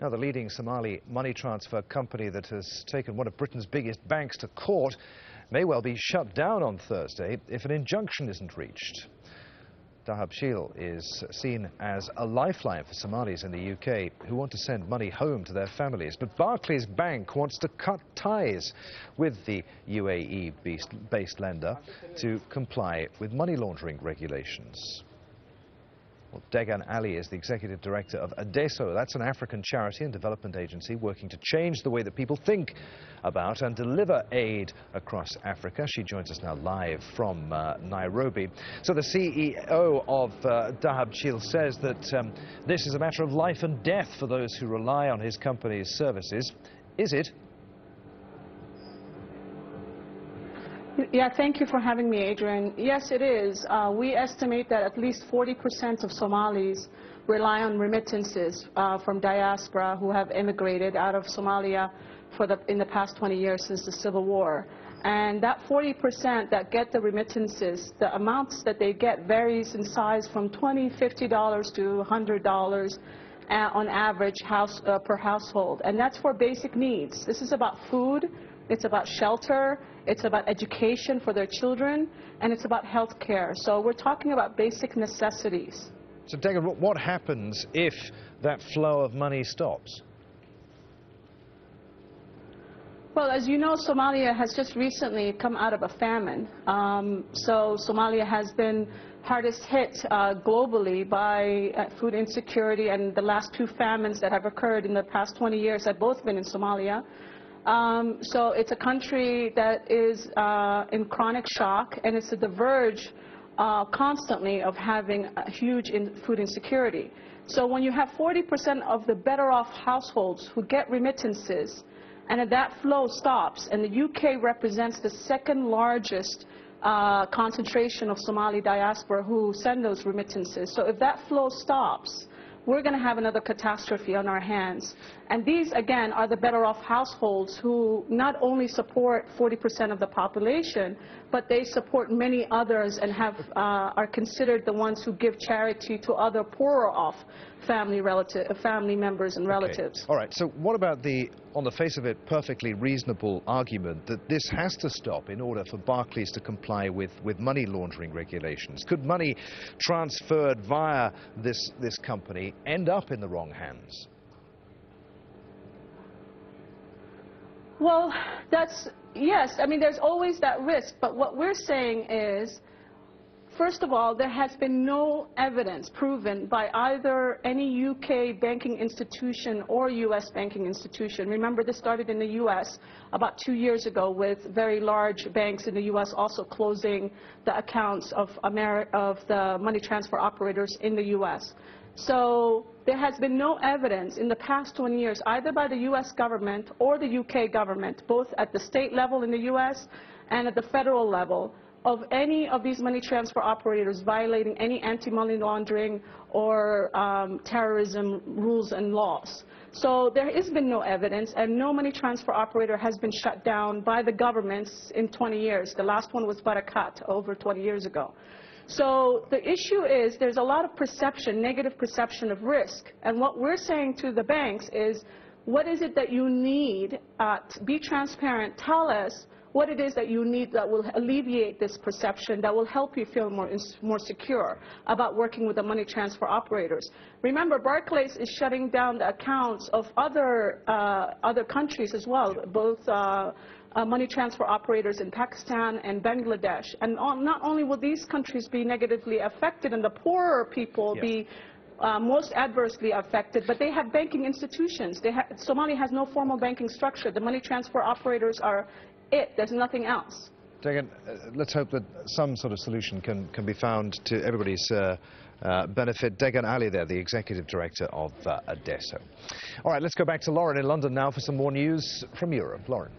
Now, the leading Somali money transfer company that has taken one of Britain's biggest banks to court may well be shut down on Thursday if an injunction isn't reached. Dahabshil is seen as a lifeline for Somalis in the UK who want to send money home to their families. But Barclays Bank wants to cut ties with the UAE-based lender to comply with money laundering regulations. Well, Degan Ali is the Executive Director of Adeso. That's an African charity and development agency working to change the way that people think about and deliver aid across Africa. She joins us now live from Nairobi. So the CEO of Dahabshil says that this is a matter of life and death for those who rely on his company's services. Is it? Yeah, thank you for having me, Adrian. Yes, it is. We estimate that at least 40% of Somalis rely on remittances from diaspora who have immigrated out of Somalia in the past 20 years since the Civil War. And that 40% that get the remittances, the amounts that they get varies in size from $20, $50 to $100 on average per household. And that's for basic needs. This is about food. It's about shelter, it's about education for their children, and it's about health care. So we're talking about basic necessities. So, Degan, what happens if that flow of money stops? Well, as you know, Somalia has just recently come out of a famine. So Somalia has been hardest hit globally by food insecurity, and the last two famines that have occurred in the past 20 years have both been in Somalia. So it's a country that is in chronic shock, and it's at the verge constantly of having a huge food insecurity. So when you have 40% of the better off households who get remittances, and if that flow stops, and the UK represents the second largest concentration of Somali diaspora who send those remittances. So if that flow stops, we're going to have another catastrophe on our hands. And these, again, are the better off households who not only support 40% of the population, but they support many others and are considered the ones who give charity to other poorer off family members and relatives. Okay. All right, so what about the, on the face of it, perfectly reasonable argument that this has to stop in order for Barclays to comply with money laundering regulations? Could money transferred via this company end up in the wrong hands? Well, yes, I mean, there's always that risk, but what we're saying is, first of all, there has been no evidence proven by either any UK banking institution or US banking institution. Remember, this started in the US about 2 years ago with very large banks in the US also closing the accounts of the money transfer operators in the US. So there has been no evidence in the past 20 years, either by the US government or the UK government, both at the state level in the US and at the federal level, of any of these money transfer operators violating any anti-money laundering or terrorism rules and laws. So there has been no evidence, and no money transfer operator has been shut down by the governments in 20 years. The last one was Barakat over 20 years ago. So the issue is there's a lot of perception, negative perception of risk. And what we're saying to the banks is, what is it that you need? Be transparent. Tell us what it is that you need that will alleviate this perception, that will help you feel more secure about working with the money transfer operators. Remember, Barclays is shutting down the accounts of other countries as well, both money transfer operators in Pakistan and Bangladesh. And not only will these countries be negatively affected and the poorer people be most adversely affected, but they have banking institutions. Somalia has no formal banking structure. The money transfer operators are it. There's nothing else. Degan, let's hope that some sort of solution can be found to everybody's benefit. Degan Ali there, the Executive Director of Adeso. All right, let's go back to Lauren in London now for some more news from Europe. Lauren.